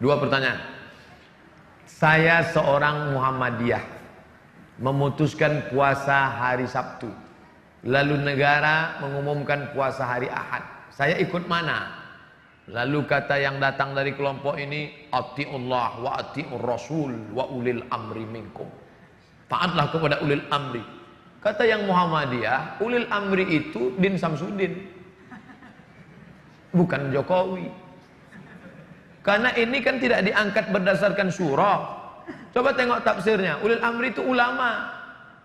Dua pertanyaan. Saya seorang Muhammadiyah, memutuskan puasa hari Sabtu, lalu negara mengumumkan puasa hari Ahad. Saya ikut mana? Lalu kata yang datang dari kelompok ini, atiullah wa atiur rasul wa ulil amri minkum. Taatlah kepada ulil amri. Kata yang Muhammadiyah, ulil amri itu Din Samsudin, bukan Jokowi. Karena ini kan tidak diangkat berdasarkan surah. Coba tengok tafsirnya. Ulil amri itu ulama,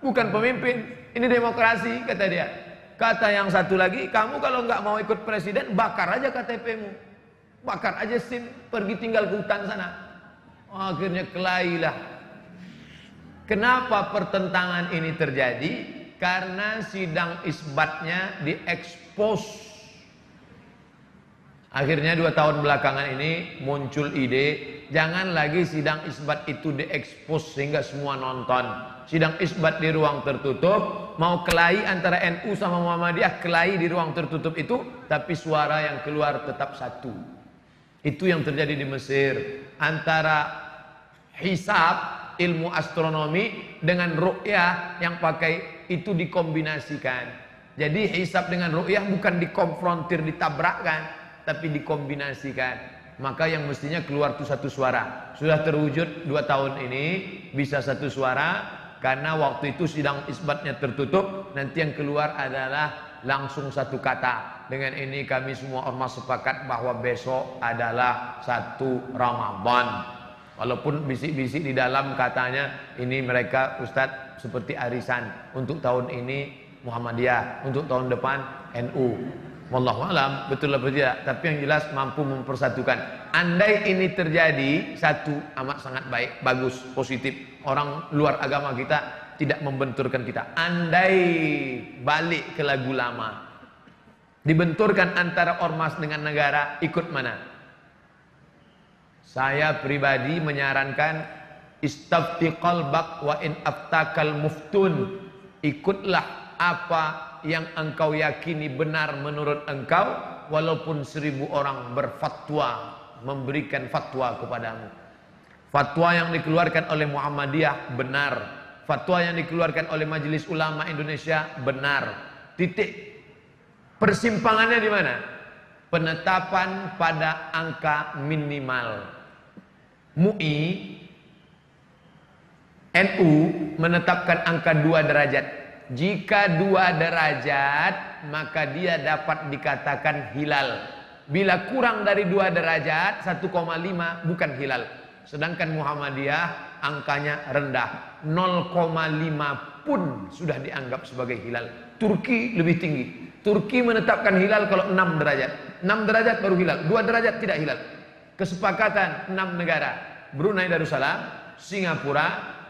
bukan pemimpin. Ini demokrasi, kata dia. Kata yang satu lagi, kamu kalau nggak mau ikut presiden, bakar aja KTP-mu, bakar aja SIM, pergi tinggal ke hutan sana. Akhirnya kelailah. Kenapa pertentangan ini terjadi? Karena sidang isbatnya diekspos. Akhirnya 2 tahun belakangan ini muncul ide, jangan lagi sidang isbat itu diekspos sehingga semua nonton. Sidang isbat di ruang tertutup, mau kelahi antara NU sama Muhammadiyah, kelahi di ruang tertutup itu, tapi suara yang keluar tetap satu. Itu yang terjadi di Mesir. Antara hisab, ilmu astronomi, dengan ru'yah yang pakai itu dikombinasikan. Jadi hisab dengan ru'yah bukan dikonfrontir, ditabrakkan, tapi dikombinasikan. Maka yang mestinya keluar itu satu suara. Sudah terwujud 2 tahun ini bisa satu suara. Karena waktu itu sidang isbatnya tertutup, nanti yang keluar adalah langsung satu kata. Dengan ini kami semua ormas sepakat bahwa besok adalah 1 Ramadan. Walaupun bisik-bisik di dalam katanya ini mereka Ustadz seperti arisan. Untuk tahun ini Muhammadiyah, untuk tahun depan NU. Wallahu alam, betul atau tidak, tapi yang jelas mampu mempersatukan. Andai ini terjadi, satu, amat sangat baik, bagus, positif. Orang luar agama kita tidak membenturkan kita. Andai balik ke lagu lama, dibenturkan antara ormas dengan negara, ikut mana? Saya pribadi menyarankan istafti qalbak wa in aftakal muftun. Ikutlah apa yang engkau yakini benar menurut engkau, walaupun 1000 orang berfatwa, memberikan fatwa kepadamu. Fatwa yang dikeluarkan oleh Muhammadiyah benar, fatwa yang dikeluarkan oleh Majelis Ulama Indonesia benar. Titik persimpangannya di mana? Penetapan pada angka minimal. MUI, NU menetapkan angka 2 derajat. Jika 2 derajat, maka dia dapat dikatakan hilal. Bila kurang dari 2 derajat, 1,5 bukan hilal. Sedangkan Muhammadiyah angkanya rendah, 0,5 pun sudah dianggap sebagai hilal. Turki lebih tinggi. Turki menetapkan hilal kalau 6 derajat. 6 derajat baru hilal, 2 derajat tidak hilal. Kesepakatan 6 negara, Brunei Darussalam, Singapura,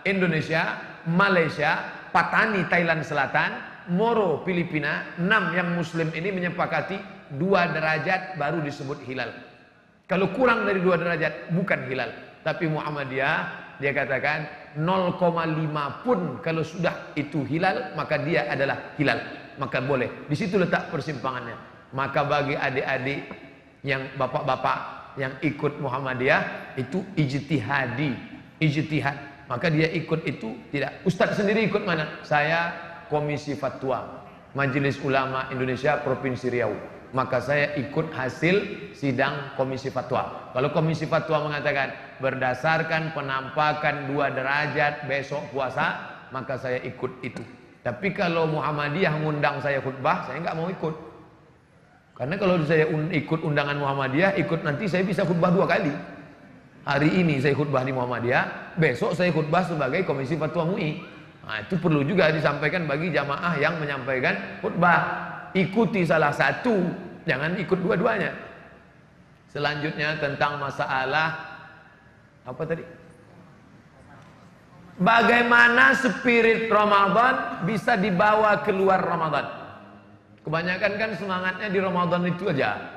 Indonesia, Malaysia, Patani Thailand Selatan, Moro Filipina, 6 yang muslim ini menyepakati 2 derajat baru disebut hilal. Kalau kurang dari 2 derajat bukan hilal. Tapi Muhammadiyah dia katakan 0,5 pun kalau sudah itu hilal, maka dia adalah hilal, maka boleh. Di situ letak persimpangannya. Maka bagi adik-adik yang bapak-bapak yang ikut Muhammadiyah itu ijtihadi, ijtihad. Maka dia ikut itu tidak. Ustadz sendiri ikut mana? Saya Komisi Fatwa Majelis Ulama Indonesia Provinsi Riau. Maka saya ikut hasil sidang Komisi Fatwa. Kalau Komisi Fatwa mengatakan berdasarkan penampakan 2 derajat besok puasa, maka saya ikut itu. Tapi kalau Muhammadiyah ngundang saya khutbah, saya nggak mau ikut. Karena kalau saya ikut undangan Muhammadiyah, ikut nanti saya bisa khutbah 2 kali. Hari ini saya khutbah di Muhammadiyah, besok saya khutbah sebagai Komisi Fatwa MUI. Nah, itu perlu juga disampaikan bagi jamaah yang menyampaikan khutbah. Ikuti salah satu, jangan ikut dua-duanya. Selanjutnya tentang masalah apa tadi? Bagaimana spirit Ramadan bisa dibawa keluar Ramadan? Kebanyakan kan semangatnya di Ramadan itu aja.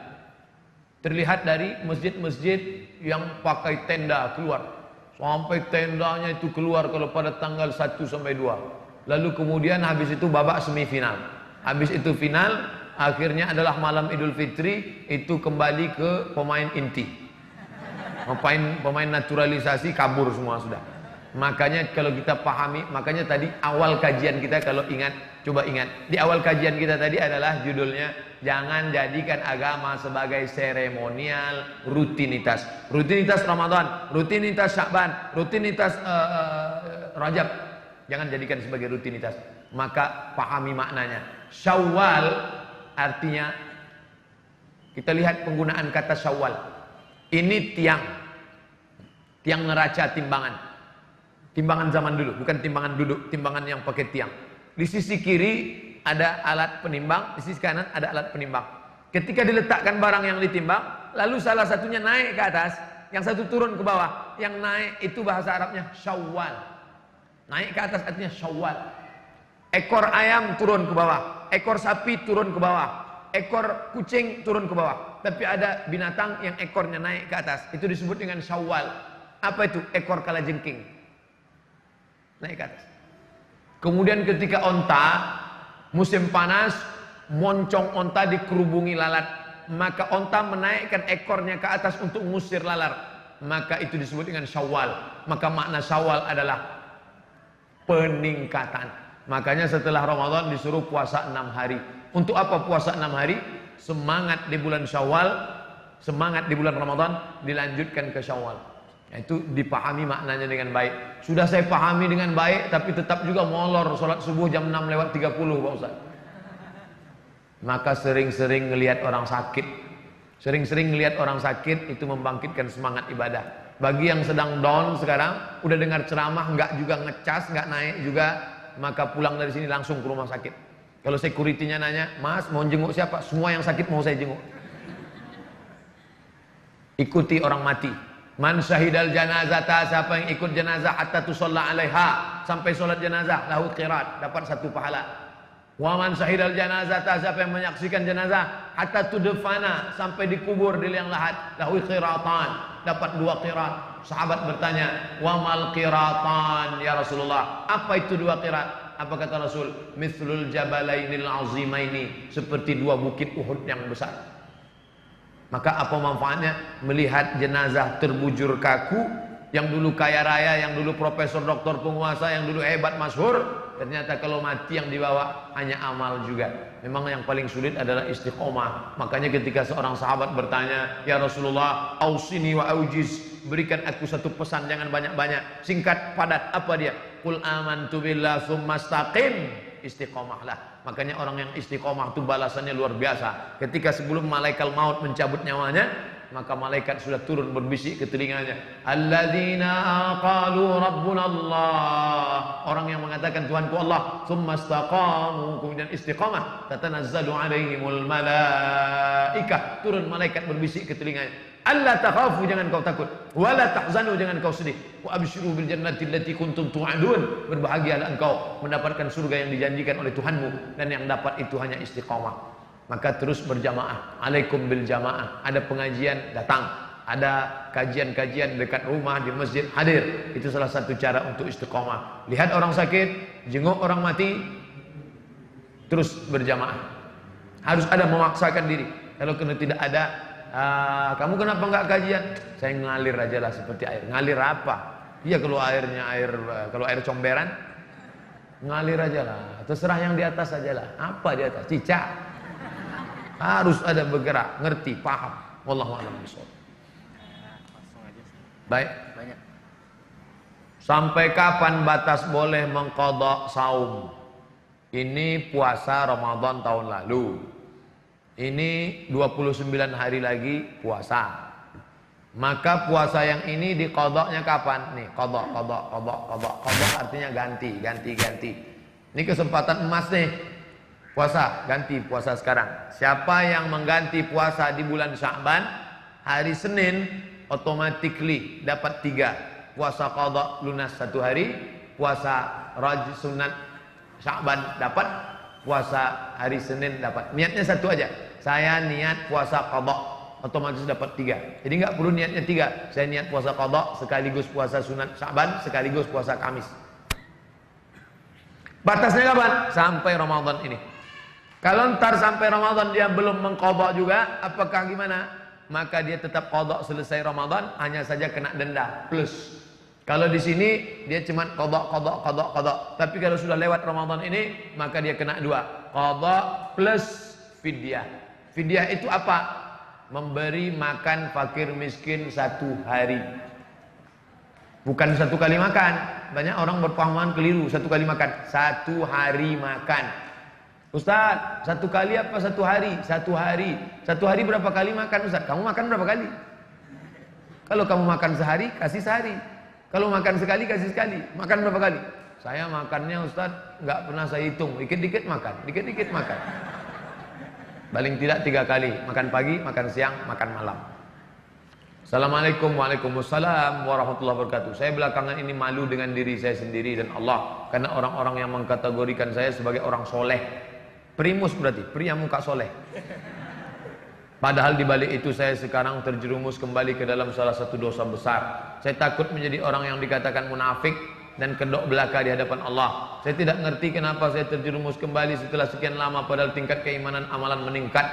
Terlihat dari masjid-masjid yang pakai tenda keluar. Sampai tendanya itu keluar kalau pada tanggal 1 sampai 2. Lalu kemudian habis itu babak semifinal. Habis itu final, akhirnya adalah malam Idul Fitri, itu kembali ke pemain inti. Pemain naturalisasi kabur semua sudah. Makanya kalau kita pahami, makanya tadi awal kajian kita kalau ingat, coba ingat. Di awal kajian kita tadi adalah judulnya, jangan jadikan agama sebagai seremonial, rutinitas. Rutinitas Ramadan, rutinitas Sya'ban, rutinitas Rajab. Jangan jadikan sebagai rutinitas. Maka pahami maknanya. Syawal artinya, kita lihat penggunaan kata Syawal. Ini tiang neraca timbangan. Timbangan zaman dulu, bukan timbangan duduk, timbangan yang pakai tiang. Di sisi kiri ada alat penimbang, di sisi kanan ada alat penimbang. Ketika diletakkan barang yang ditimbang, lalu salah satunya naik ke atas, yang satu turun ke bawah. Yang naik itu bahasa Arabnya Syawal. Naik ke atas artinya Syawal. Ekor ayam turun ke bawah, ekor sapi turun ke bawah, ekor kucing turun ke bawah. Tapi ada binatang yang ekornya naik ke atas, itu disebut dengan Syawal. Apa itu? Ekor kalajengking naik ke atas. Kemudian ketika onta, musim panas, moncong onta dikerubungi lalat, maka onta menaikkan ekornya ke atas untuk mengusir lalat, maka itu disebut dengan Syawal. Maka makna Syawal adalah peningkatan. Makanya setelah Ramadan disuruh puasa 6 hari. Untuk apa puasa 6 hari? Semangat di bulan Syawal, semangat di bulan Ramadan, dilanjutkan ke Syawal. Itu dipahami maknanya dengan baik. Sudah saya pahami dengan baik, tapi tetap juga molor sholat subuh jam 6:30 Pak Ustaz. Maka sering-sering ngelihat orang sakit. Sering-sering ngelihat orang sakit itu membangkitkan semangat ibadah. Bagi yang sedang down sekarang, udah dengar ceramah nggak juga ngecas, nggak naik juga, maka pulang dari sini langsung ke rumah sakit. Kalau security-nya nanya, "Mas, mau jenguk siapa?" Semua yang sakit mau saya jenguk. Ikuti orang mati. Man syahidal janazata, siapa yang ikut jenazah hatta tusalla alaiha, sampai solat jenazah, lahu qirat, dapat 1 pahala. Wa man syahidal janazata, siapa yang menyaksikan jenazah hatta tudfana, sampai dikubur di liang lahat, lahu qiratan, dapat 2 qirat. Sahabat bertanya, wa mal qiratan ya Rasulullah, apa itu 2 qirat? Apa kata Rasul? Mithlul jabalainil azimaini, seperti 2 bukit Uhud yang besar. Maka apa manfaatnya melihat jenazah terbujur kaku, yang dulu kaya raya, yang dulu profesor, doktor, penguasa, yang dulu hebat, masyhur, ternyata kalau mati yang dibawa hanya amal juga. Memang yang paling sulit adalah istiqomah. Makanya ketika seorang sahabat bertanya, "Ya Rasulullah, ausini wa aujiz, berikan aku 1 pesan, jangan banyak-banyak, singkat, padat." Apa dia? Qul amantu billah tsumma istaqim. Istiqomahlah. Makanya orang yang istiqomah itu balasannya luar biasa. Ketika sebelum malaikat maut mencabut nyawanya, maka malaikat sudah turun berbisik ke telinganya, alladzina qalu rabbuna Allah, orang yang mengatakan Tuhanku Allah, tsumma istaqamu, kemudian istiqamah, tatanazzalu alaihimul malaikah, turun malaikat berbisik ke telinganya, alla takhafu, jangan kau takut, wala tahzanu, jangan kau sedih, wa abshiru bil jannati allati kuntum tu'adun, berbahagialah engkau mendapatkan surga yang dijanjikan oleh Tuhanmu, dan yang dapat itu hanya istiqamah. Maka terus berjamaah, alaikum bil jamaah. Ada pengajian, datang. Ada kajian-kajian dekat rumah, di masjid, hadir. Itu salah satu cara untuk istiqomah. Lihat orang sakit, jenguk orang mati, terus berjamaah. Harus ada memaksakan diri. Kalau kena tidak ada, kamu kenapa enggak kajian? Saya ngalir aja lah seperti air. Ngalir apa? Iya, kalau airnya kalau air comberan, ngalir aja lah. Terserah yang di atas aja lah. Apa di atas? Cicak. Harus ada bergerak, ngerti, paham. Wallahu a'lam bishawab. Baik. Banyak. Sampai kapan batas boleh mengqadha saum? Ini puasa Ramadan tahun lalu. Ini 29 hari lagi puasa. Maka puasa yang ini diqadhanya kapan? Nih, qadha artinya ganti. Ini kesempatan emas nih. Puasa, ganti puasa sekarang. Siapa yang mengganti puasa di bulan Sya'ban, hari Senin automatically dapat 3. Puasa qadha lunas 1 hari, puasa raj sunat Sya'ban dapat, puasa hari Senin dapat. Niatnya 1 aja. Saya niat puasa qadha, otomatis dapat 3. Jadi nggak perlu niatnya 3. Saya niat puasa qadha sekaligus puasa sunat Sya'ban sekaligus puasa Kamis. Batasnya kapan? Sampai Ramadan ini. Kalau ntar sampai Ramadan dia belum mengqadha juga, apakah gimana? maka dia tetap qadha selesai Ramadan, hanya saja kena denda plus. Kalau di sini dia cuma qadha. Tapi kalau sudah lewat Ramadan ini, maka dia kena dua, qadha plus fidyah. Fidyah itu apa? Memberi makan fakir miskin 1 hari. Bukan 1 kali makan. Banyak orang berpahaman keliru, 1 kali makan. 1 hari makan. Ustaz, 1 kali apa 1 hari? 1 hari. 1 hari berapa kali makan Ustaz? Kamu makan berapa kali? Kalau kamu makan sehari, kasih sehari. Kalau makan sekali, kasih sekali. Makan berapa kali? Saya makannya Ustaz, nggak pernah saya hitung. Dikit-dikit makan, dikit-dikit makan. Paling tidak 3 kali. Makan pagi, makan siang, makan malam. Assalamualaikum, waalaikumsalam warahmatullahi wabarakatuh. Saya belakangan ini malu dengan diri saya sendiri dan Allah, karena orang-orang yang mengkategorikan saya sebagai orang soleh. Primus berarti, pria muka soleh. Padahal di balik itu saya sekarang terjerumus kembali ke dalam salah satu dosa besar. Saya takut menjadi orang yang dikatakan munafik dan kedok belaka di hadapan Allah. Saya tidak ngerti kenapa saya terjerumus kembali setelah sekian lama, padahal tingkat keimanan amalan meningkat.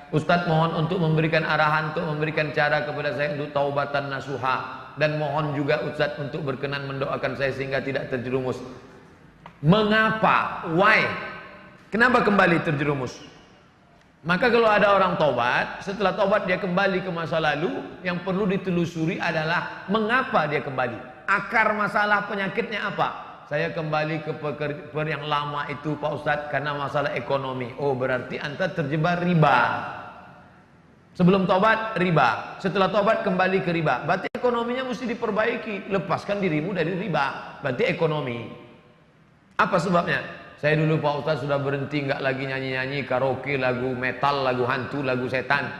Ustadz mohon untuk memberikan arahan, untuk memberikan cara kepada saya untuk taubatan nasuha, dan mohon juga Ustadz untuk berkenan mendoakan saya sehingga tidak terjerumus. Mengapa? Why? Kenapa kembali terjerumus? Maka kalau ada orang tobat, setelah tobat dia kembali ke masa lalu, yang perlu ditelusuri adalah mengapa dia kembali. Akar masalah penyakitnya apa? Saya kembali ke yang lama itu Pak Ustadz karena masalah ekonomi. Oh, berarti anda terjebak riba. Sebelum tobat riba, setelah tobat kembali ke riba. Berarti ekonominya mesti diperbaiki. Lepaskan dirimu dari riba. Berarti ekonomi. Apa sebabnya? Saya dulu Pak Ustadz sudah berhenti, nggak lagi nyanyi-nyanyi karaoke, lagu metal, lagu hantu, lagu setan.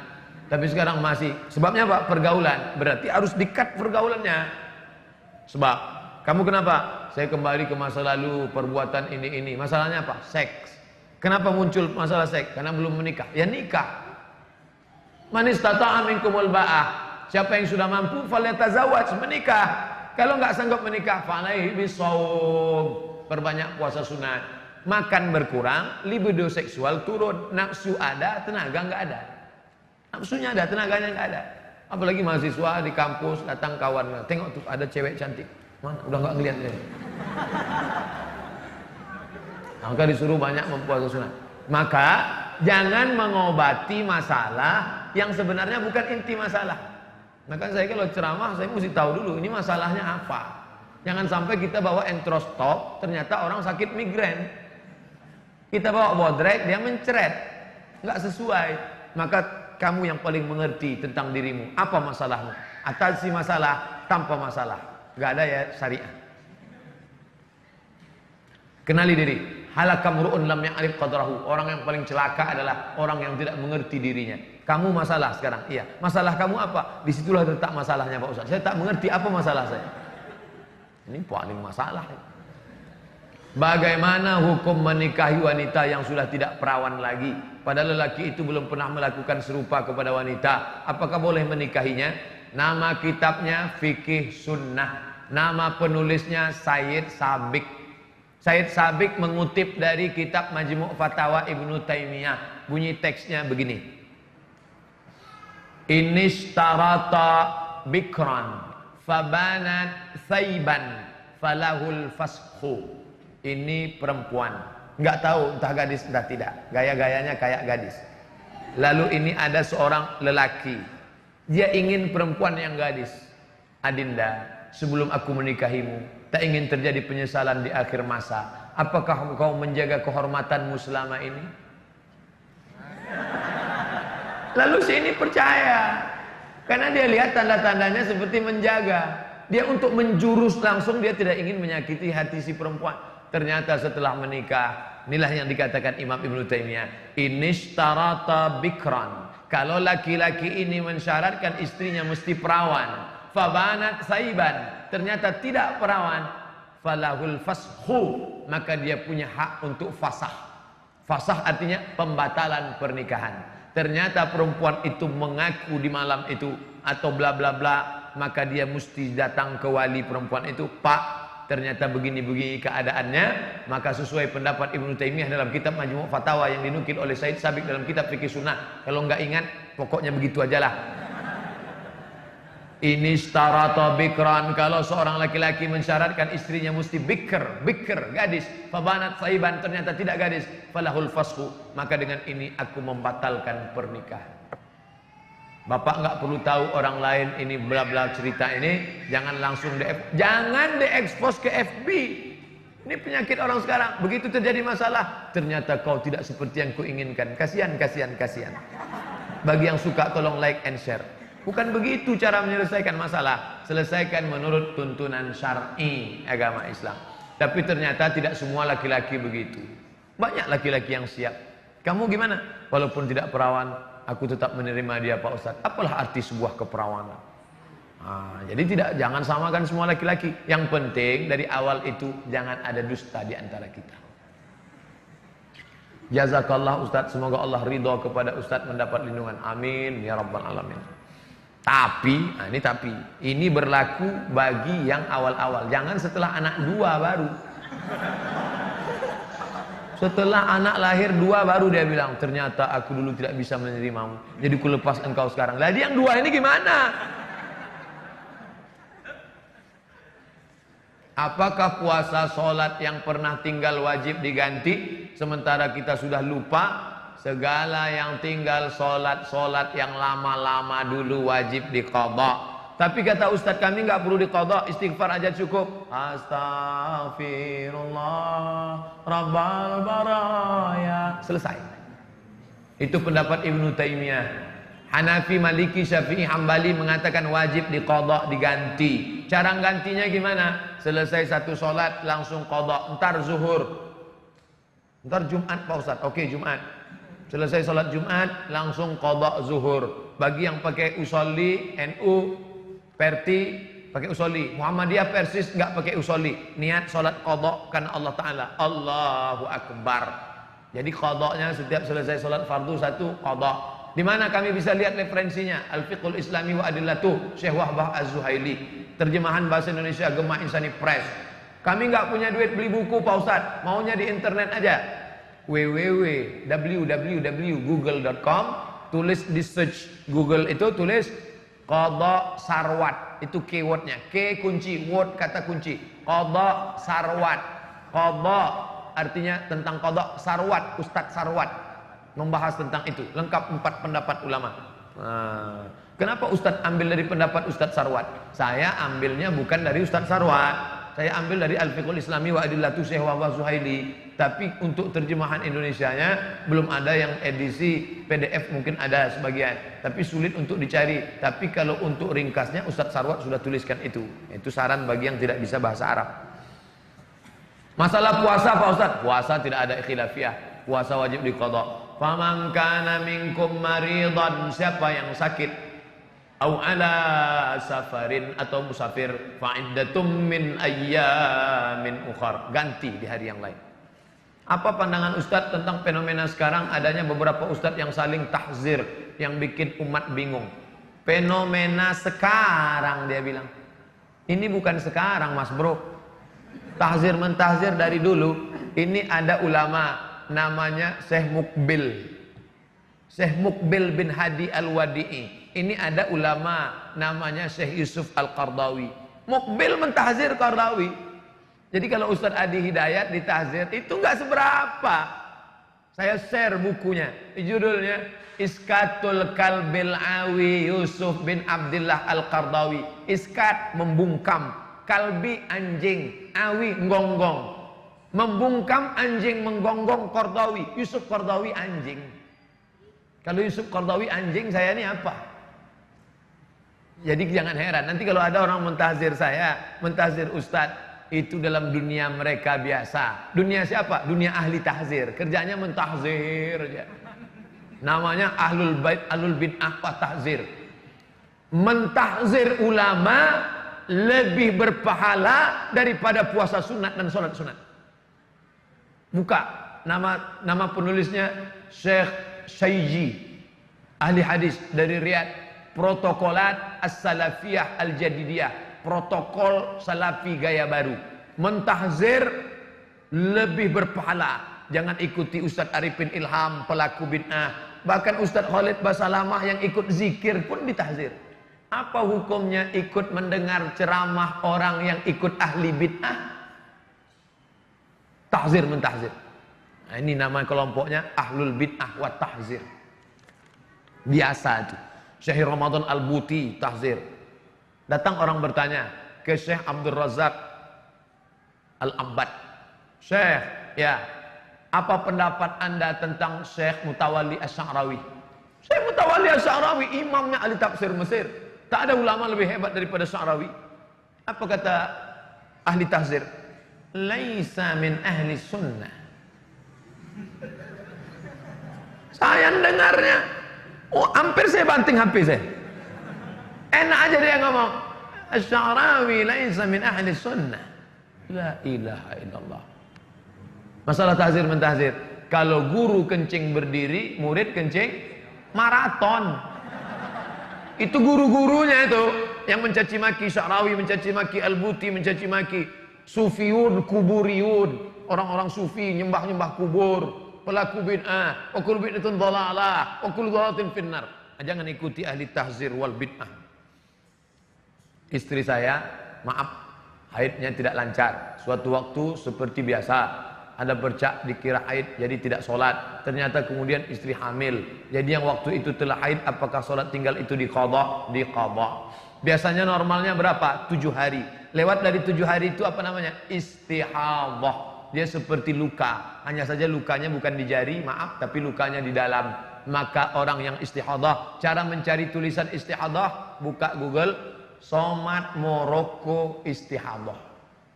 Tapi sekarang masih. Sebabnya apa? Pergaulan. Berarti harus di-cut pergaulannya. Sebab kamu kenapa? Saya kembali ke masa lalu, perbuatan ini. Masalahnya apa? Seks. Kenapa muncul masalah seks? Karena belum menikah. Ya nikah. Man istata'a minkumul ba'ah. Siapa yang sudah mampu falyatazawwaj, menikah. Kalau nggak sanggup menikah, falaihi bisawm. Perbanyak puasa sunat. Makan berkurang, libido seksual turun, nafsu ada, tenaga nggak ada. Nafsunya ada, tenaganya nggak ada. Apalagi mahasiswa di kampus datang kawan, tengok tuh ada cewek cantik, mana udah nggak ngeliat dia. Maka disuruh banyak mempuasa sunat. Maka jangan mengobati masalah yang sebenarnya bukan inti masalah. Maka saya kalau ceramah saya mesti tahu dulu ini masalahnya apa. Jangan sampai kita bawa entrostop, ternyata orang sakit migrain. Kita bawa bodrek, dia mencret, nggak sesuai. Maka kamu yang paling mengerti tentang dirimu. Apa masalahmu? Atasi masalah tanpa masalah. Nggak ada ya syariah. Kenali diri. Halakam ru'un lam ya'rif qadrahu. Orang yang paling celaka adalah orang yang tidak mengerti dirinya. Kamu masalah sekarang. Iya. Masalah kamu apa? Disitulah letak masalahnya Pak Ustaz. Saya tak mengerti apa masalah saya. Ini paling masalah. Bagaimana hukum menikahi wanita yang sudah tidak perawan lagi? Padahal lelaki itu belum pernah melakukan serupa kepada wanita. Apakah boleh menikahinya? Nama kitabnya Fikih Sunnah. Nama penulisnya Sayyid Sabiq. Sayyid Sabiq mengutip dari kitab Majmu' Fatawa Ibnu Taimiyah. Bunyi teksnya begini. Inishtarata bikran fabanat thayban falahul fashu. Ini perempuan, nggak tahu entah gadis entah tidak, gaya-gayanya kayak gadis. Lalu ini ada seorang lelaki, dia ingin perempuan yang gadis. Adinda, sebelum aku menikahimu, tak ingin terjadi penyesalan di akhir masa. Apakah kau menjaga kehormatanmu selama ini? Lalu si ini percaya, karena dia lihat tanda-tandanya seperti menjaga. Dia untuk menjurus langsung, dia tidak ingin menyakiti hati si perempuan. Ternyata setelah menikah, inilah yang dikatakan Imam Ibnu Taimiyah, inishtarata bikran. Kalau laki-laki ini mensyaratkan istrinya mesti perawan, fabanat saiban, ternyata tidak perawan, falahul fashu, maka dia punya hak untuk fasah. Fasah artinya pembatalan pernikahan. Ternyata perempuan itu mengaku di malam itu atau bla bla bla, maka dia mesti datang ke wali perempuan itu, Pak, ternyata begini-begini keadaannya. Maka sesuai pendapat Ibnu Taimiyah dalam kitab Majmu' Fatawa yang dinukil oleh Sayyid Sabiq dalam kitab Fikih Sunnah. Kalau nggak ingat, pokoknya begitu aja lah. Ini starata bikran, kalau seorang laki-laki mensyaratkan istrinya mesti bikr, gadis, fabanat saiban, ternyata tidak gadis, falahul fasku, maka dengan ini aku membatalkan pernikahan. Bapak nggak perlu tahu orang lain ini bla bla cerita ini, jangan langsung jangan diekspos ke FB. Ini penyakit orang sekarang. Begitu terjadi masalah, ternyata kau tidak seperti yang kuinginkan. Kasihan. Bagi yang suka tolong like and share. Bukan begitu cara menyelesaikan masalah. Selesaikan menurut tuntunan syar'i agama Islam. Tapi ternyata tidak semua laki-laki begitu. Banyak laki-laki yang siap. Kamu gimana? Walaupun tidak perawan, aku tetap menerima dia Pak Ustadz. Apalah arti sebuah keperawanan? Jadi jangan samakan semua laki-laki. Yang penting dari awal itu jangan ada dusta di antara kita. Jazakallah Ustadz, semoga Allah ridho kepada Ustadz mendapat lindungan. Amin ya rabbal alamin. Tapi ini berlaku bagi yang awal-awal. Jangan setelah anak 2 baru. Setelah anak lahir 2 baru dia bilang, ternyata aku dulu tidak bisa menerimamu, jadi ku lepas engkau sekarang. Jadi yang 2 ini gimana? Apakah puasa sholat yang pernah tinggal wajib diganti, sementara kita sudah lupa? Segala yang tinggal sholat yang lama-lama dulu wajib diqadha. Tapi kata Ustadz kami nggak perlu diqadha, istighfar aja cukup. Astaghfirullah Rabbal baraya. Selesai. Itu pendapat Ibnu Taimiyah. Hanafi, Maliki, Syafi'i, Hambali mengatakan wajib diqadha, diganti. Cara gantinya gimana? Selesai satu sholat langsung qadha. Ntar zuhur, ntar Jumat Pak Ustadz. Oke, Jumat. Selesai sholat Jumat langsung qadha zuhur. Bagi yang pakai usolli, NU, Perti pakai usolli, Muhammadiyah Persis nggak pakai usolli, niat sholat qadha karena Allah Taala. Allahu Akbar. Jadi qadhanya setiap selesai sholat fardu satu qadha. Di mana kami bisa lihat referensinya? Al-Fiqhul Islami wa Adillatuh, Syekh Wahbah Az-Zuhaili. Terjemahan bahasa Indonesia Gemah Insani Press. Kami nggak punya duit beli buku Pak Ustadz, maunya di internet aja. www.google.com, tulis di search Google itu, tulis qadha sarwat, itu keywordnya, K kunci, word kata kunci, qadha sarwat. Qadha artinya tentang qadha, sarwat Ustadz Sarwat membahas tentang itu, lengkap 4 pendapat ulama. Kenapa Ustadz ambil dari pendapat Ustadz Sarwat? Saya ambilnya bukan dari Ustadz Sarwat, saya ambil dari Al-Fiqhul Islami wa Adillatuh Syekh Wahbah Zuhaili. Tapi untuk terjemahan Indonesianya belum ada, yang edisi PDF mungkin ada sebagian, tapi sulit untuk dicari. Tapi kalau untuk ringkasnya Ustadz Sarwat sudah tuliskan itu. Itu saran bagi yang tidak bisa bahasa Arab. Masalah puasa Pak Ustadz, puasa tidak ada khilafiyah, puasa wajib diqadha. Faman kana minkum maridan, siapa yang sakit, au ala safarin, atau musafir, fa iddatum min ayyamin ukhar, ganti di hari yang lain. Apa pandangan Ustadz tentang fenomena sekarang adanya beberapa Ustadz yang saling tahzir, yang bikin umat bingung? Fenomena sekarang dia bilang. Ini bukan sekarang Mas Bro. Tahzir mentahzir dari dulu. Ini ada ulama namanya Syekh Mukbil. Syekh Mukbil bin Hadi Al-Wadi'i. Ini ada ulama namanya Syekh Yusuf Al-Qardawi. Mukbil mentahzir Qardawi. Jadi kalau Ustadz Adi Hidayat ditahzir itu nggak seberapa. Saya share bukunya, judulnya Iskatul Kalbil Awi Yusuf bin Abdillah Al-Qardawi. Iskat membungkam, kalbi anjing, awi nggonggong. Membungkam anjing, menggonggong Qardawi. Yusuf Qardawi anjing. Kalau Yusuf Qardawi anjing, saya ini apa? Jadi jangan heran nanti kalau ada orang mentahzir saya, mentahzir Ustadz. Itu dalam dunia mereka biasa. Dunia siapa? Dunia ahli tahzir. Kerjanya mentahzir aja. Namanya ahlul bait, ahlul bid'ah wa tahzir. Mentahzir ulama lebih berpahala daripada puasa sunat dan sholat sunat. Buka nama penulisnya Syekh Syayji, ahli hadis dari Riyadh. Protokolat As-Salafiyah Al-Jadidiyah, protokol salafi gaya baru. Mentahzir lebih berpahala. Jangan ikuti Ustadz Arifin Ilham, pelaku bid'ah. Bahkan Ustadz Khalid Basalamah yang ikut zikir pun ditahzir. Apa hukumnya ikut mendengar ceramah orang yang ikut ahli bid'ah? Tahzir mentahzir. Nah, ini nama kelompoknya ahlul bid'ah wa tahzir. Biasa itu. Syekh Ramadan Al-Buti tahzir. Datang orang bertanya ke Syekh Abdul Razak Al-Abbad. Syekh, ya, apa pendapat anda tentang Syekh Mutawalli Asy-Sya'rawi? Syekh Mutawalli Asy-Sya'rawi imamnya ahli tafsir Mesir. Tak ada ulama lebih hebat daripada Sya'rawi. Apa kata ahli tahzir? Laisa min ahli sunnah. Saya dengarnya, oh hampir saya banting HP saya. Enak aja dia ngomong, Asy-Sya'rawi laisa min ahli sunnah. La ilaha illallah. Masalah tahzir mentahzir. Kalau guru kencing berdiri, murid kencing maraton. Itu guru-gurunya itu yang mencaci maki Sya'rawi, mencaci maki Al-Buti, mencaci maki Sufiyun, Kuburiyun, orang-orang sufi nyembah-nyembah kubur, pelaku bid'ah, wa kullu bid'atin dhalalah, wa kullu dhalalatin finnar. Jangan ikuti ahli tahzir wal bid'ah. Istri saya, maaf, haidnya tidak lancar. Suatu waktu seperti biasa, ada bercak dikira haid jadi tidak sholat, ternyata kemudian istri hamil. Jadi yang waktu itu telah haid, apakah sholat tinggal itu diqadha? Diqadha. Biasanya normalnya berapa? 7 hari. Lewat dari 7 hari itu apa namanya? Istihadhah. Dia seperti luka, hanya saja lukanya bukan di jari, maaf, tapi lukanya di dalam. Maka orang yang istihadhah, cara mencari tulisan istihadhah, buka Google, somat Moroko istihadhah.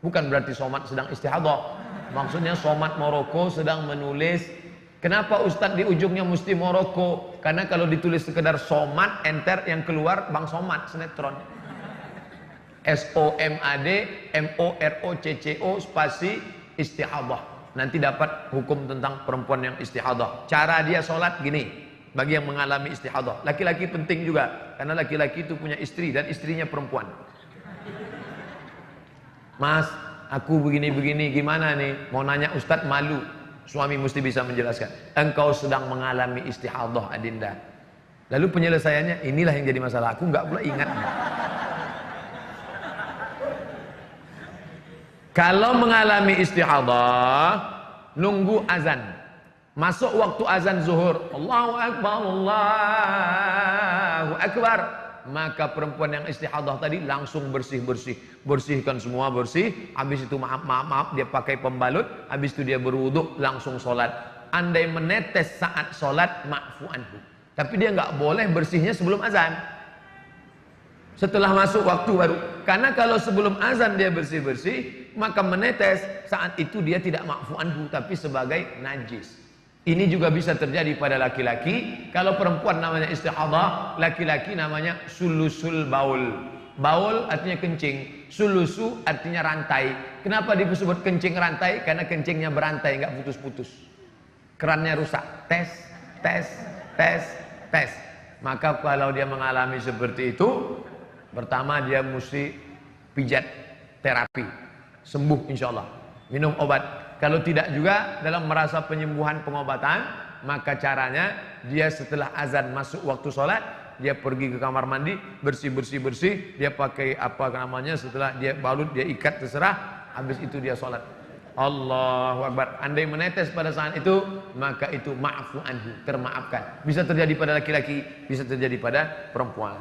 Bukan berarti somat sedang istihadhah. Maksudnya somat Moroko sedang menulis. Kenapa Ustadz di ujungnya mesti Moroko? Karena kalau ditulis sekedar somat, enter, yang keluar Bang Somat, sinetron. SOMAD MOROCCO spasi istihadhah. Nanti dapat hukum tentang perempuan yang istihadhah. Cara dia sholat gini, bagi yang mengalami istihadhah. Laki-laki penting juga, karena laki-laki itu punya istri dan istrinya perempuan. Mas, aku begini-begini, gimana nih? Mau nanya Ustadz, malu. Suami mesti bisa menjelaskan. Engkau sedang mengalami istihadhah, Adinda. Lalu penyelesaiannya, inilah yang jadi masalah. Aku nggak pula ingat. Kalau mengalami istihadhah, nunggu azan. Masuk waktu azan zuhur, Allahu Akbar, Allahu Akbar. Maka perempuan yang istihadhah tadi langsung bersih-bersih. Bersihkan semua bersih. Habis itu maaf, dia pakai pembalut. Habis itu dia berwuduk, langsung sholat. Andai menetes saat sholat, ma'fu anhu. Tapi dia nggak boleh bersihnya sebelum azan. Setelah masuk waktu baru. Karena kalau sebelum azan dia bersih-bersih, maka menetes saat itu dia tidak ma'fu anhu, tapi sebagai najis. Ini juga bisa terjadi pada laki-laki. Kalau perempuan namanya istihadhah, laki-laki namanya sulusul baul. Baul artinya kencing, sulusu artinya rantai. Kenapa disebut kencing rantai? Karena kencingnya berantai, nggak putus-putus. Kerannya rusak. Tes, tes, tes, tes. Maka kalau dia mengalami seperti itu, pertama dia mesti pijat terapi, sembuh insya Allah. Minum obat. Kalau tidak juga dalam merasa penyembuhan pengobatan, maka caranya dia setelah azan masuk waktu sholat, dia pergi ke kamar mandi, bersih, dia pakai apa namanya, setelah dia balut, dia ikat, terserah, habis itu dia sholat. Allahu Akbar. Andai menetes pada saat itu, maka itu ma'fu anhu, termaafkan. Bisa terjadi pada laki-laki, bisa terjadi pada perempuan.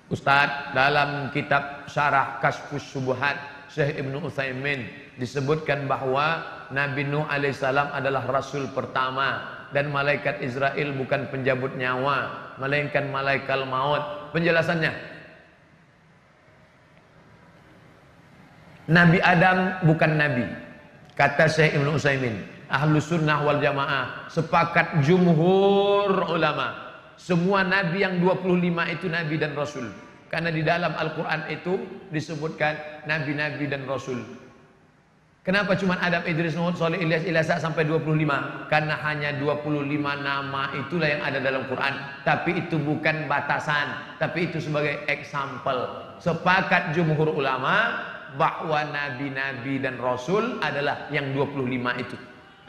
Ustadz, dalam kitab Syarah Kashfus Syubuhat Syekh Ibnu Utsaimin disebutkan bahwa Nabi Nuh alaihissalam adalah rasul pertama dan malaikat Israel bukan penjabut nyawa, melainkan malaikat maut. Penjelasannya, Nabi Adam bukan nabi. Kata Syekh Ibnu Utsaimin, Ahlus Sunnah wal Jamaah sepakat jumhur ulama, semua nabi yang 25 itu nabi dan rasul. Karena di dalam Al-Quran itu disebutkan nabi-nabi dan rasul. Kenapa cuma Adam, Idris, Nuh, Saleh, Ilyas, Ilasa sampai 25? Karena hanya 25 nama itulah yang ada dalam Quran. Tapi itu bukan batasan, tapi itu sebagai example. Sepakat jumhur ulama bahwa nabi-nabi dan rasul adalah yang 25 itu.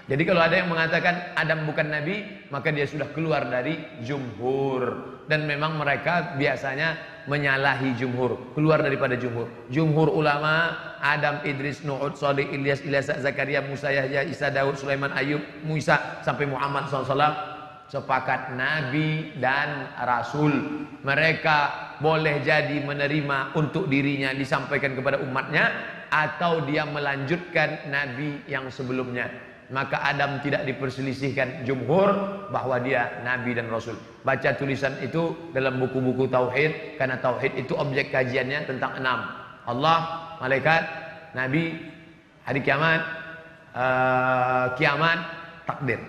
Jadi kalau ada yang mengatakan Adam bukan nabi, maka dia sudah keluar dari jumhur. Dan memang mereka biasanya menyalahi jumhur, keluar daripada jumhur. Jumhur ulama Adam, Idris, Nuh, Salih, Ilyas, Zakaria, Musa, Yahya, Isa, Daud, Sulaiman, Ayub, Musa sampai Muhammad SAW sepakat nabi dan rasul. Mereka boleh jadi menerima untuk dirinya disampaikan kepada umatnya, atau dia melanjutkan nabi yang sebelumnya. Maka Adam tidak diperselisihkan jumhur bahwa dia nabi dan rasul. Baca tulisan itu dalam buku-buku tauhid, karena tauhid itu objek kajiannya tentang 6: Allah, malaikat, nabi, hari kiamat, kiamat, takdir.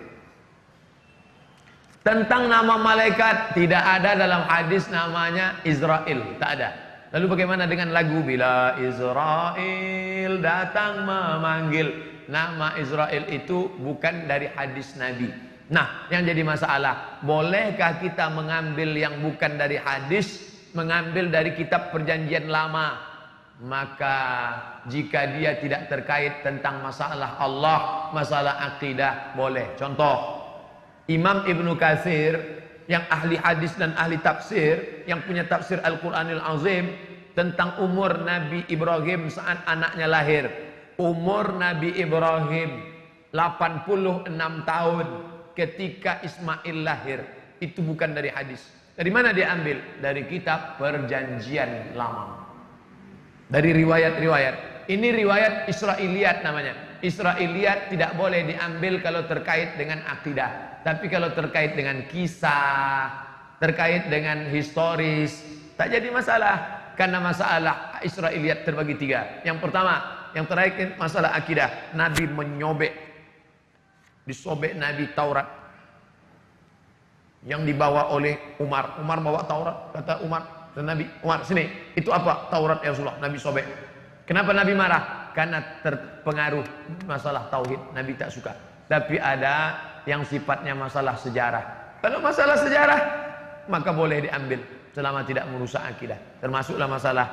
Tentang nama malaikat tidak ada dalam hadis namanya Israel, tak ada. Lalu bagaimana dengan lagu bila Israel datang memanggil? Nama Israel itu bukan dari hadis Nabi. Nah, yang jadi masalah, bolehkah kita mengambil yang bukan dari hadis, mengambil dari kitab perjanjian lama? Maka jika dia tidak terkait tentang masalah Allah, masalah akidah, boleh. Contoh, Imam Ibnu Katsir yang ahli hadis dan ahli tafsir, yang punya tafsir Al-Quranil Azim tentang umur Nabi Ibrahim saat anaknya lahir. Umur Nabi Ibrahim 86 tahun ketika Ismail lahir. Itu bukan dari hadis. Dari mana dia ambil? Dari kitab perjanjian lama, dari riwayat-riwayat. Ini riwayat Israiliyat namanya. Israiliyat tidak boleh diambil kalau terkait dengan akidah. Tapi kalau terkait dengan kisah, terkait dengan historis, tak jadi masalah. Karena masalah Israiliyat terbagi 3. Yang pertama, yang terakhir masalah akidah. Nabi menyobek, disobek Nabi Taurat yang dibawa oleh Umar. Umar bawa Taurat, kata Umar dan Nabi, Umar sini, itu apa? Taurat ya Rasulullah. Nabi sobek. Kenapa Nabi marah? Karena terpengaruh masalah tauhid, Nabi tak suka. Tapi ada yang sifatnya masalah sejarah. Kalau masalah sejarah, maka boleh diambil selama tidak merusak akidah. Termasuklah masalah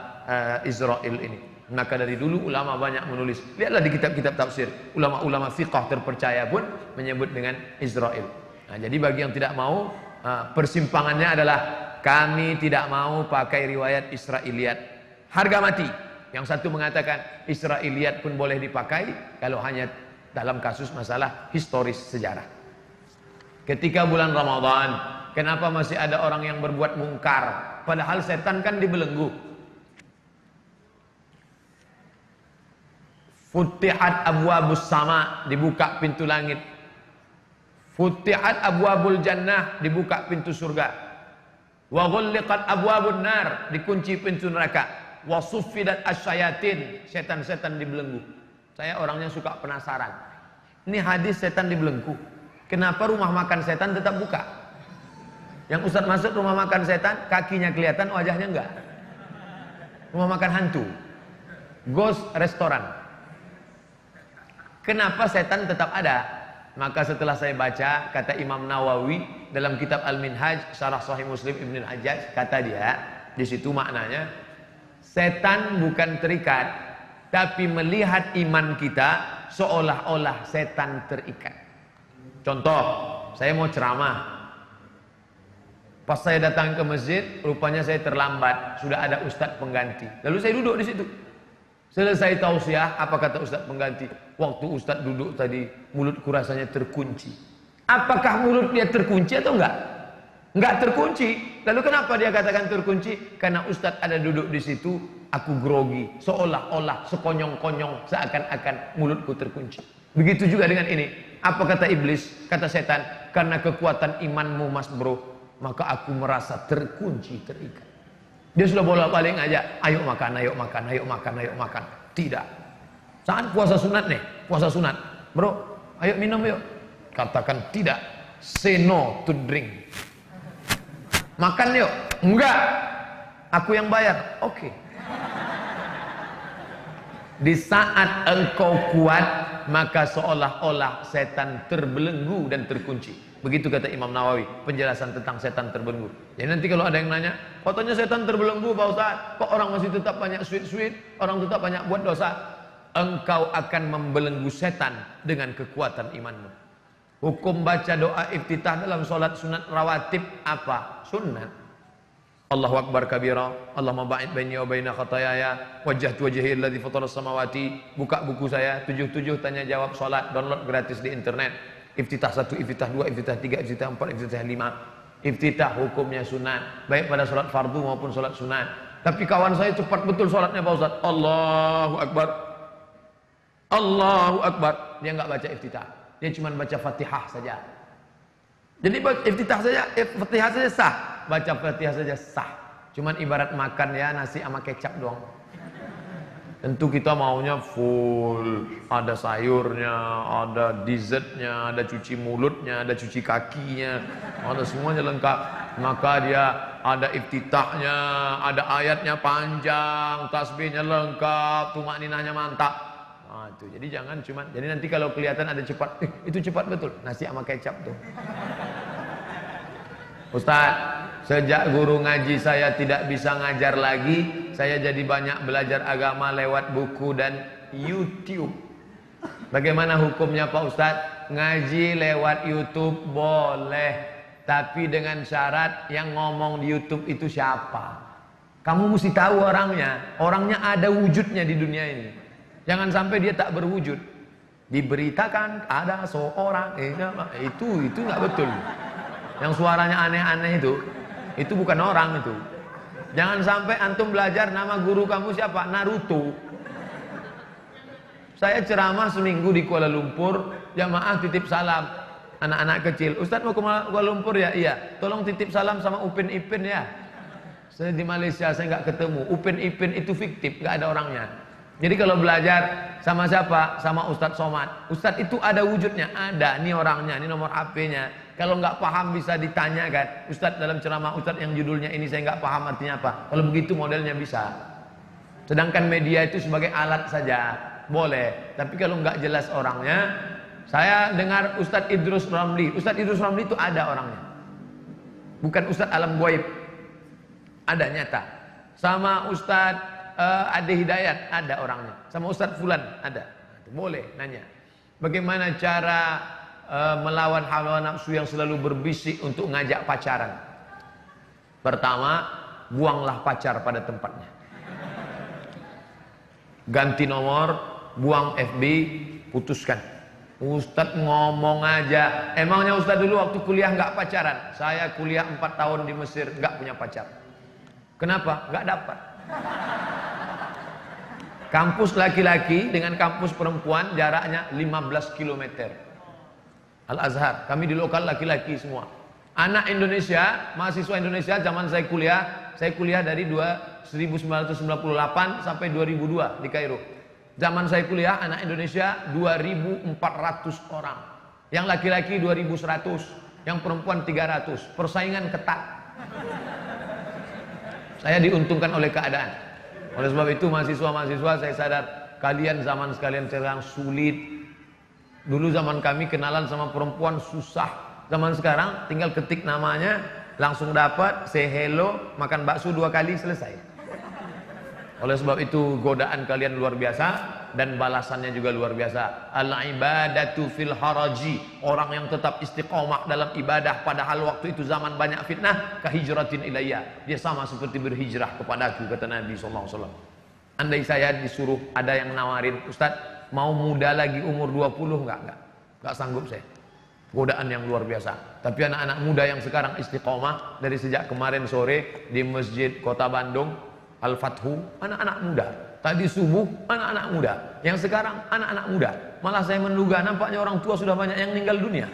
Israel ini. Maka dari dulu ulama banyak menulis. Lihatlah di kitab-kitab tafsir, ulama-ulama fiqh terpercaya pun menyebut dengan Israel. Nah, jadi bagi yang tidak mau, persimpangannya adalah kami tidak mau pakai riwayat Israiliyat. Harga mati. Yang satu mengatakan Israiliyat pun boleh dipakai kalau hanya dalam kasus masalah historis sejarah. Ketika bulan Ramadan, kenapa masih ada orang yang berbuat mungkar? Padahal setan kan dibelenggu. Futihat abwabus sama, dibuka pintu langit. Futihat abwabul jannah, dibuka pintu surga. Wa ghulliqat abwabun nar, dikunci pintu neraka. Wa suffidat asyayatin, setan-setan dibelenggu. Saya orangnya suka penasaran. Ini hadis setan dibelenggu. Kenapa rumah makan setan tetap buka? Yang Ustaz masuk rumah makan setan, kakinya kelihatan, wajahnya enggak. Rumah makan hantu, ghost restoran. Kenapa setan tetap ada? Maka setelah saya baca, kata Imam Nawawi dalam kitab Al-Minhaj, Syarah Sahih Muslim Ibn Al-Hajjaj, kata dia, di situ maknanya, setan bukan terikat, tapi melihat iman kita seolah-olah setan terikat. Contoh, saya mau ceramah. Pas saya datang ke masjid, rupanya saya terlambat, sudah ada ustadz pengganti. Lalu saya duduk di situ. Selesai tausiah, apa kata ustadz pengganti? Waktu ustadz duduk tadi, mulutku rasanya terkunci. Apakah mulut dia terkunci atau enggak? Enggak terkunci. Lalu kenapa dia katakan terkunci? Karena ustadz ada duduk di situ, aku grogi, seolah-olah, sekonyong-konyong, seakan-akan mulutku terkunci. Begitu juga dengan ini. Apa kata iblis? Kata setan, karena kekuatan imanmu mas bro, maka aku merasa terkunci, terikat. Dia sudah bolak-balik ngajak, ayo makan, ayo makan, ayo makan, ayo makan. Tidak. Saat puasa sunat nih, puasa sunat. Bro, ayo minum yuk. Katakan tidak. Say no to drink. Makan yuk. Enggak. Aku yang bayar. Oke. Di saat engkau kuat, maka seolah-olah setan terbelenggu dan terkunci. Begitu kata Imam Nawawi, penjelasan tentang setan terbelenggu. Jadi nanti kalau ada yang nanya, katanya setan terbelenggu Pak Ustaz, kok orang masih tetap banyak sweet-sweet, orang tetap banyak buat dosa? engkau akan membelenggu setan dengan kekuatan imanmu. Hukum baca doa iftitah dalam sholat sunat rawatib apa? Sunnat. Allahu Akbar kabira, Allahumma ba'id baini wa baina khatayaya, wajjahtu wajhi alladzi fatara samawati. Buka buku saya 77 tanya jawab sholat, download gratis di internet. Iftitah 1, iftitah 2, iftitah 3, iftitah 4, iftitah 5. Iftitah hukumnya sunat, baik pada sholat fardu maupun sholat sunat. Tapi kawan saya cepat betul sholatnya Pak Ustaz. Allahu Akbar, Allahu Akbar. Dia nggak baca iftitah, dia cuma baca Fatihah saja. Jadi iftitah saja, Fatihah saja sah. Baca Fatihah saja sah. Cuman ibarat makan ya nasi sama kecap doang. Tentu kita maunya full, ada sayurnya, ada dessertnya, ada cuci mulutnya, ada cuci kakinya, ada semuanya lengkap. Maka dia ada iftitahnya, ada ayatnya panjang, tasbihnya lengkap, tumakninahnya mantap. Nah, itu. Jadi jangan cuma, jadi nanti kalau kelihatan ada cepat, itu cepat betul, nasi sama kecap tuh. Ustaz, sejak guru ngaji saya tidak bisa ngajar lagi, saya jadi banyak belajar agama lewat buku dan YouTube. Bagaimana hukumnya Pak Ustadz? Ngaji lewat YouTube boleh, tapi dengan syarat yang ngomong di YouTube itu siapa. Kamu mesti tahu orangnya, orangnya ada wujudnya di dunia ini. Jangan sampai dia tak berwujud. Diberitakan ada seorang, itu nggak betul. Yang suaranya aneh-aneh itu bukan orang itu. Jangan sampai antum belajar nama guru kamu siapa? Naruto. Saya ceramah seminggu di Kuala Lumpur, jamaah titip salam. Anak-anak kecil, Ustadz mau ke Kuala Lumpur ya? Iya. Tolong titip salam sama Upin Ipin ya. Saya di Malaysia saya nggak ketemu. Upin Ipin itu fiktif, nggak ada orangnya. Jadi kalau belajar sama siapa? Sama Ustadz Somad. Ustadz itu ada wujudnya, ada. Ini orangnya, ini nomor HP-nya. Kalau nggak paham bisa ditanyakan. Ustadz dalam ceramah Ustadz yang judulnya ini saya nggak paham artinya apa. Kalau begitu modelnya bisa. Sedangkan media itu sebagai alat saja, boleh. Tapi kalau nggak jelas orangnya, saya dengar Ustadz Idrus Ramli. Ustadz Idrus Ramli itu ada orangnya. Bukan Ustadz alam goib. Ada nyata. Sama Ustadz Ade Hidayat ada orangnya. Sama Ustadz Fulan ada. Boleh nanya. Bagaimana cara melawan hawa nafsu yang selalu berbisik untuk ngajak pacaran? Pertama, buanglah pacar pada tempatnya. Ganti nomor, buang FB, putuskan. Ustadz ngomong aja. Emangnya Ustadz dulu waktu kuliah nggak pacaran? Saya kuliah 4 tahun di Mesir nggak punya pacar. Kenapa? Nggak dapat. Kampus laki-laki dengan kampus perempuan jaraknya 15 km. Al-Azhar, kami di lokal laki-laki semua. Anak Indonesia, mahasiswa Indonesia zaman saya kuliah dari 1998 sampai 2002 di Kairo. Zaman saya kuliah anak Indonesia 2.400 orang. Yang laki-laki 2.100, yang perempuan 300. Persaingan ketat. Saya diuntungkan oleh keadaan. Oleh sebab itu mahasiswa-mahasiswa saya sadar kalian zaman sekalian sekarang sulit. Dulu zaman kami kenalan sama perempuan susah. Zaman sekarang tinggal ketik namanya, langsung dapat, say hello, makan bakso 2 kali selesai. Oleh sebab itu godaan kalian luar biasa dan balasannya juga luar biasa. Al-ibadatu fil haraji, orang yang tetap istiqomah dalam ibadah padahal waktu itu zaman banyak fitnah, kahijratin ilayya. Dia sama seperti berhijrah kepadaku, kata Nabi SAW. Andai saya disuruh ada yang nawarin, Ustadz mau muda lagi umur 20, enggak sanggup saya. Godaan yang luar biasa. Tapi anak-anak muda yang sekarang istiqomah dari sejak kemarin sore di Masjid Kota Bandung Al-Fathu, anak-anak muda. Tadi subuh anak-anak muda. Yang sekarang anak-anak muda. Malah saya menduga nampaknya orang tua sudah banyak yang meninggal dunia.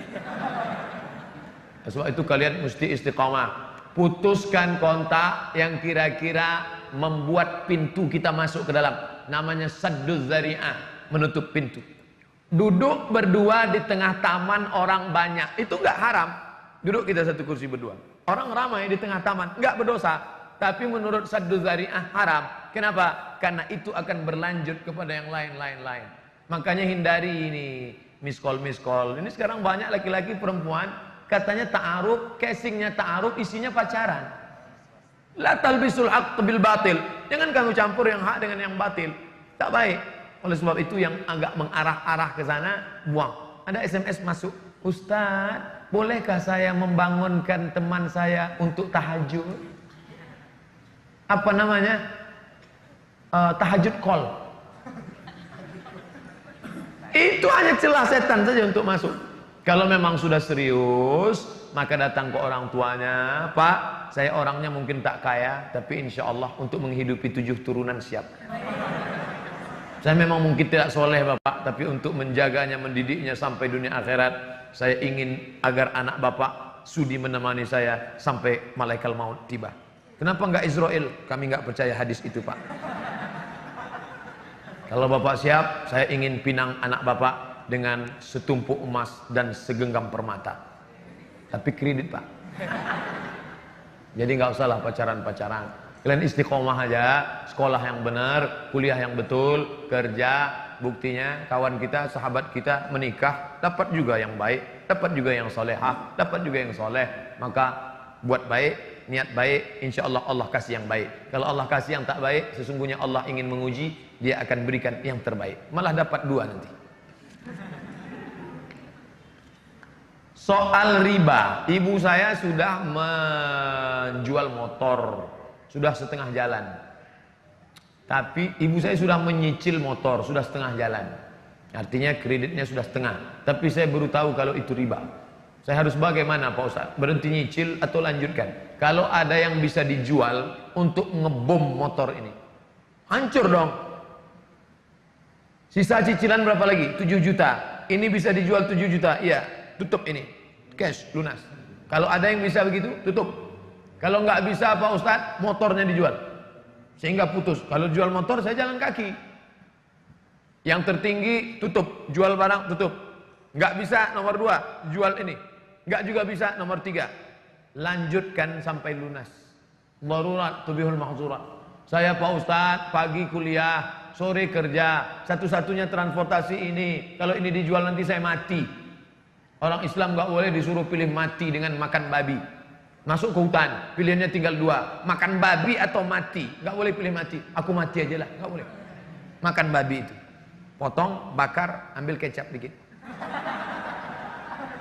Sebab itu kalian mesti istiqomah. Putuskan kontak yang kira-kira membuat pintu kita masuk ke dalam. Namanya sadduz zari'ah, menutup pintu. Duduk berdua di tengah taman orang banyak, itu enggak haram. Duduk kita satu kursi berdua. Orang ramai di tengah taman, enggak berdosa. Tapi menurut sadduz zari'ah haram. Kenapa? Karena itu akan berlanjut kepada yang lain-lain. Makanya hindari ini miss call. Ini sekarang banyak laki-laki perempuan katanya ta'aruf, casingnya ta'aruf, isinya pacaran. La talbisul haqq bil batil. Jangan kamu campur yang hak dengan yang batil. Tak baik. Oleh sebab itu yang agak mengarah-arah ke sana, buang. Ada SMS masuk, Ustaz, bolehkah saya membangunkan teman saya untuk tahajud? Apa namanya? Tahajud call. Itu hanya celah setan saja untuk masuk. Kalau memang sudah serius, maka datang ke orang tuanya, Pak, saya orangnya mungkin tak kaya, tapi insya Allah untuk menghidupi 7 turunan siap. Saya memang mungkin tidak soleh Bapak, tapi untuk menjaganya, mendidiknya sampai dunia akhirat, saya ingin agar anak Bapak sudi menemani saya sampai malaikat maut tiba. Kenapa enggak Israel? Kami enggak percaya hadis itu Pak. Kalau Bapak siap, saya ingin pinang anak Bapak dengan setumpuk emas dan segenggam permata. Tapi kredit Pak. Jadi nggak usah lah pacaran-pacaran. Kalian istiqomah aja, sekolah yang benar, kuliah yang betul, kerja. Buktinya kawan kita, sahabat kita menikah, dapat juga yang baik, dapat juga yang solehah, dapat juga yang soleh. Maka buat baik, niat baik, insya Allah Allah kasih yang baik. Kalau Allah kasih yang tak baik, sesungguhnya Allah ingin menguji, Dia akan berikan yang terbaik. Malah dapat 2 nanti. Soal riba, ibu saya sudah menjual motor, sudah setengah jalan. Tapi ibu saya sudah menyicil motor, sudah setengah jalan. Artinya kreditnya sudah setengah. Tapi saya baru tahu kalau itu riba. Saya harus bagaimana Pak Ustaz? Berhenti nyicil atau lanjutkan? Kalau ada yang bisa dijual untuk ngebom motor ini, hancur dong. Sisa cicilan berapa lagi? 7 juta. Ini bisa dijual 7 juta. Iya, tutup ini. Cash, lunas. Kalau ada yang bisa begitu, tutup. Kalau nggak bisa Pak Ustadz, motornya dijual. Sehingga putus. Kalau jual motor, saya jalan kaki. Yang tertinggi, tutup. Jual barang, tutup. Nggak bisa, nomor 2, jual ini. Nggak juga bisa, nomor 3. Lanjutkan sampai lunas. Darurat, tubihul mahzurat. Saya Pak Ustadz, pagi kuliah, sore kerja, satu-satunya transportasi ini. Kalau ini dijual nanti saya mati. Orang Islam nggak boleh disuruh pilih mati dengan makan babi. Masuk ke hutan, pilihannya tinggal 2, makan babi atau mati. Nggak boleh pilih mati. Aku mati aja lah, nggak boleh. Makan babi itu, potong, bakar, ambil kecap dikit.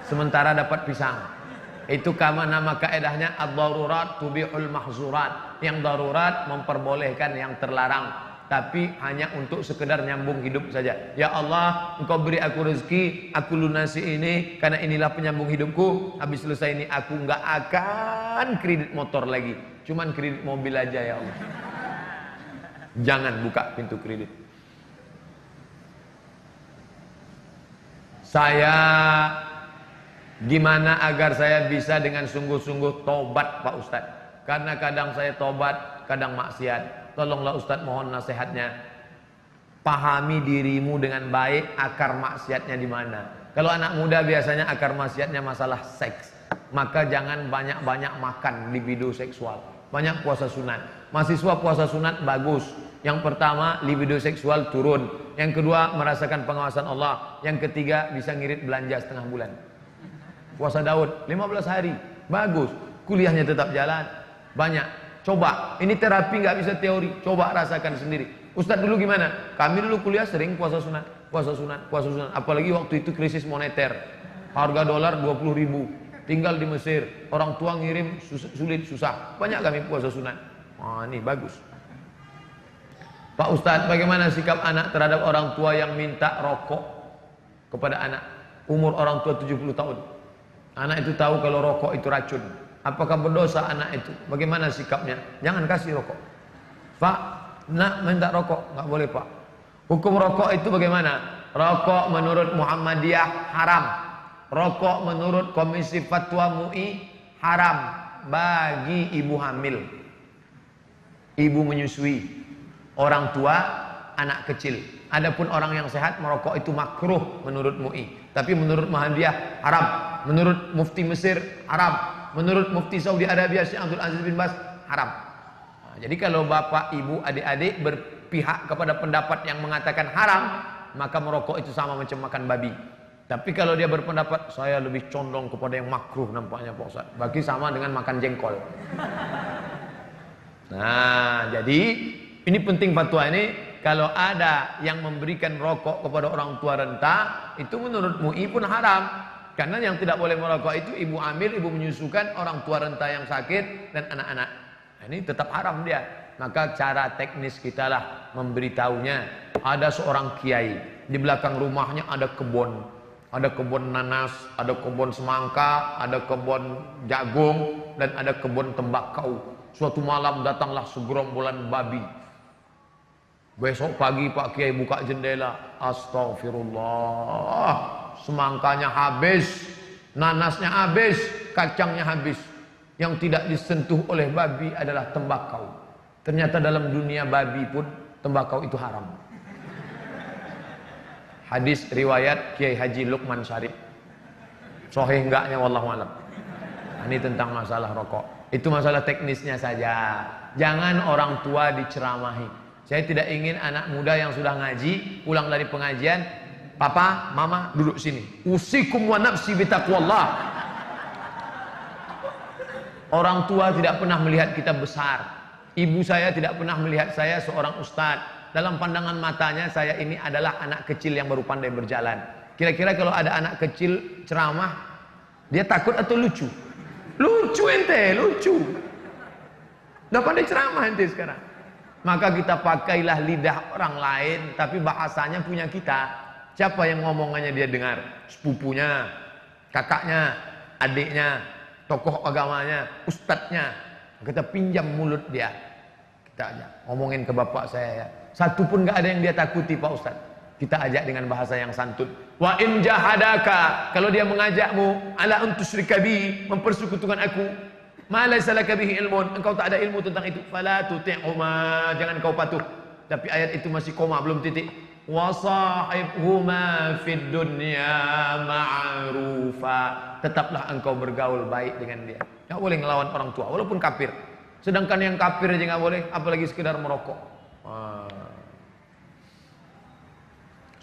Sementara dapat pisang. Itu nama kaedahnya ad-darurat tubihul mahzurat. Yang darurat memperbolehkan yang terlarang, tapi hanya untuk sekedar nyambung hidup saja. Ya Allah, Engkau beri aku rezeki, aku lunasi ini karena inilah penyambung hidupku. Habis selesai ini aku nggak akan kredit motor lagi, cuman kredit mobil aja ya Allah. Jangan buka pintu kredit. Saya gimana agar saya bisa dengan sungguh-sungguh tobat Pak Ustadz? Karena kadang saya tobat, kadang maksiat. Tolonglah Ustadz, mohon nasihatnya. Pahami dirimu dengan baik, akar maksiatnya di mana. Kalau anak muda biasanya akar maksiatnya masalah seks. Maka jangan banyak-banyak makan libido seksual. Banyak puasa sunat. Mahasiswa puasa sunat bagus. Yang pertama, libido seksual turun. Yang kedua, merasakan pengawasan Allah. Yang ketiga, bisa ngirit belanja setengah bulan. Puasa Daud 15 hari, bagus. Kuliahnya tetap jalan, banyak. Coba, ini terapi nggak bisa teori. Coba rasakan sendiri. Ustadz dulu gimana? Kami dulu kuliah sering puasa sunat, puasa sunat, puasa sunat. Apalagi waktu itu krisis moneter, harga dolar 20.000. Tinggal di Mesir, orang tua ngirim sulit susah. Banyak kami puasa sunat. Wah, ini bagus. Pak Ustadz, bagaimana sikap anak terhadap orang tua yang minta rokok kepada anak? Umur orang tua 70 tahun. Anak itu tahu kalau rokok itu racun. Apakah berdosa anak itu? Bagaimana sikapnya? Jangan kasih rokok. Pak, nak minta rokok? Nggak boleh Pak. Hukum rokok itu bagaimana? Rokok menurut Muhammadiyah haram. Rokok menurut Komisi Fatwa MUI haram bagi ibu hamil, ibu menyusui, orang tua, anak kecil. Adapun orang yang sehat merokok itu makruh menurut MUI. Tapi menurut Muhammadiyah haram. Menurut Mufti Mesir haram. Menurut Mufti Saudi Arabia Syekh Abdul Aziz bin Baz haram. Nah, jadi kalau bapak, ibu, adik-adik berpihak kepada pendapat yang mengatakan haram, maka merokok itu sama macam makan babi. Tapi kalau dia berpendapat saya lebih condong kepada yang makruh nampaknya Pak Ustaz, bagi sama dengan makan jengkol. Nah, jadi ini penting fatwa ini. Kalau ada yang memberikan rokok kepada orang tua renta, itu menurut MUI pun haram. Karena yang tidak boleh merokok itu ibu hamil, ibu menyusukan, orang tua renta yang sakit, dan anak-anak. Nah, ini tetap haram dia. Maka cara teknis kita lah memberitahunya. Ada seorang kiai, di belakang rumahnya ada kebun. Ada kebun nanas, ada kebun semangka, ada kebun jagung, dan ada kebun tembakau. Suatu malam datanglah segerombolan babi. Besok pagi Pak Kiai buka jendela, astagfirullah, semangkanya habis, nanasnya habis, kacangnya habis. Yang tidak disentuh oleh babi adalah tembakau. Ternyata dalam dunia babi pun tembakau itu haram. Hadis riwayat Kiai Haji Lukman Syarif. Sahih enggaknya wallahu alam. Ini tentang masalah rokok. Itu masalah teknisnya saja. Jangan orang tua diceramahi. Saya tidak ingin anak muda yang sudah ngaji pulang dari pengajian, papa, mama duduk sini. Usikum wa nafsi bitaqwallah. Orang tua tidak pernah melihat kita besar. Ibu saya tidak pernah melihat saya seorang ustadz. Dalam pandangan matanya saya ini adalah anak kecil yang baru pandai berjalan. Kira-kira kalau ada anak kecil ceramah, dia takut atau lucu? Lucu ente, lucu. Udah pandai ceramah ente sekarang. Maka kita pakailah lidah orang lain, tapi bahasanya punya kita. Siapa yang ngomongannya dia dengar? Sepupunya, kakaknya, adiknya, tokoh agamanya, ustadznya. Kita pinjam mulut dia. Kita ajak, ngomongin ke bapak saya ya. Satu pun gak ada yang dia takuti Pak Ustadz. Kita ajak dengan bahasa yang santun. Wa in jahadaka, kalau dia mengajakmu ala antusyrika bi, mempersekutukan aku, ma laysa laka bihi ilmun, engkau tak ada ilmu tentang itu, fala tuti'huma, jangan kau patuh. Tapi ayat itu masih koma, belum titik. Wa sahibhuma fid dunya ma'rufa, tetaplah engkau bergaul baik dengan dia. Enggak boleh ngelawan orang tua walaupun kafir. Sedangkan yang kafir aja enggak boleh, apalagi sekedar merokok.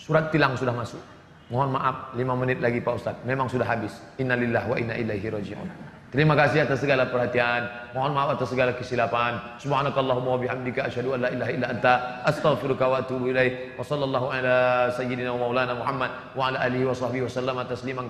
Surat tilang sudah masuk. Mohon maaf 5 menit lagi Pak Ustaz. Memang sudah habis. Innalillahi wa inna ilaihi raji'un. Terima kasih atas segala perhatian. Mohon maaf atas segala kesilapan. Subhanakallahumma wa bihamdika asyhadu an la ilaha illa anta astaghfiruka wa atubu ilaik. Wa sallallahu ala sayyidina wa maulana Muhammad wa ala alihi wa sahbihi wa sallama tasliman